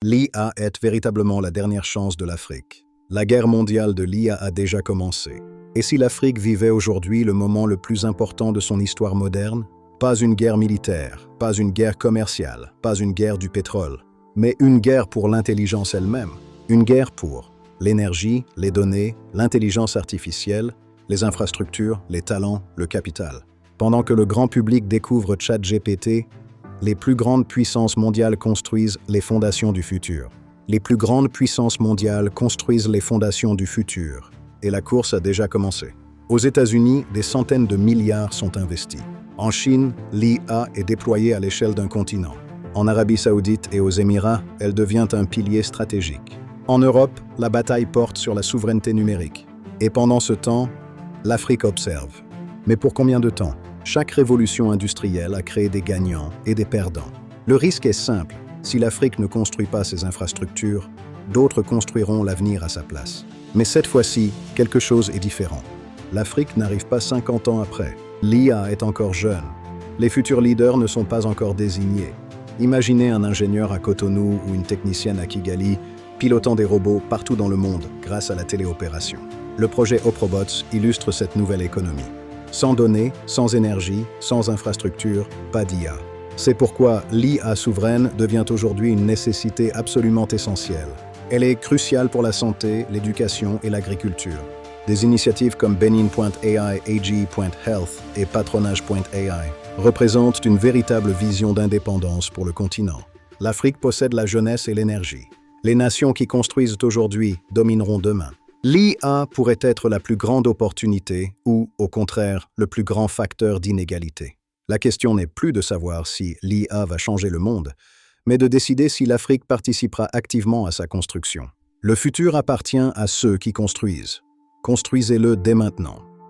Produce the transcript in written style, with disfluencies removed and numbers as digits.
L'IA est véritablement la dernière chance de l'Afrique. La guerre mondiale de l'IA a déjà commencé. Et si l'Afrique vivait aujourd'hui le moment le plus important de son histoire moderne? Pas une guerre militaire, pas une guerre commerciale, pas une guerre du pétrole, mais une guerre pour l'intelligence elle-même. Une guerre pour l'énergie, les données, l'intelligence artificielle, les infrastructures, les talents, le capital. Pendant que le grand public découvre ChatGPT, les plus grandes puissances mondiales construisent les fondations du futur. Les plus grandes puissances mondiales construisent les fondations du futur. Et la course a déjà commencé. Aux États-Unis, des centaines de milliards sont investis. En Chine, l'IA est déployée à l'échelle d'un continent. En Arabie Saoudite et aux Émirats, elle devient un pilier stratégique. En Europe, la bataille porte sur la souveraineté numérique. Et pendant ce temps, l'Afrique observe. Mais pour combien de temps? Chaque révolution industrielle a créé des gagnants et des perdants. Le risque est simple. Si l'Afrique ne construit pas ses infrastructures, d'autres construiront l'avenir à sa place. Mais cette fois-ci, quelque chose est différent. L'Afrique n'arrive pas 50 ans après. L'IA est encore jeune. Les futurs leaders ne sont pas encore désignés. Imaginez un ingénieur à Cotonou ou une technicienne à Kigali pilotant des robots partout dans le monde grâce à la téléopération. Le projet Oprobots illustre cette nouvelle économie. Sans données, sans énergie, sans infrastructure, pas d'IA. C'est pourquoi l'IA souveraine devient aujourd'hui une nécessité absolument essentielle. Elle est cruciale pour la santé, l'éducation et l'agriculture. Des initiatives comme Benin.ai, AG.health et Patronage.ai représentent une véritable vision d'indépendance pour le continent. L'Afrique possède la jeunesse et l'énergie. Les nations qui construisent aujourd'hui domineront demain. L'IA pourrait être la plus grande opportunité ou, au contraire, le plus grand facteur d'inégalité. La question n'est plus de savoir si l'IA va changer le monde, mais de décider si l'Afrique participera activement à sa construction. Le futur appartient à ceux qui construisent. Construisez-le dès maintenant.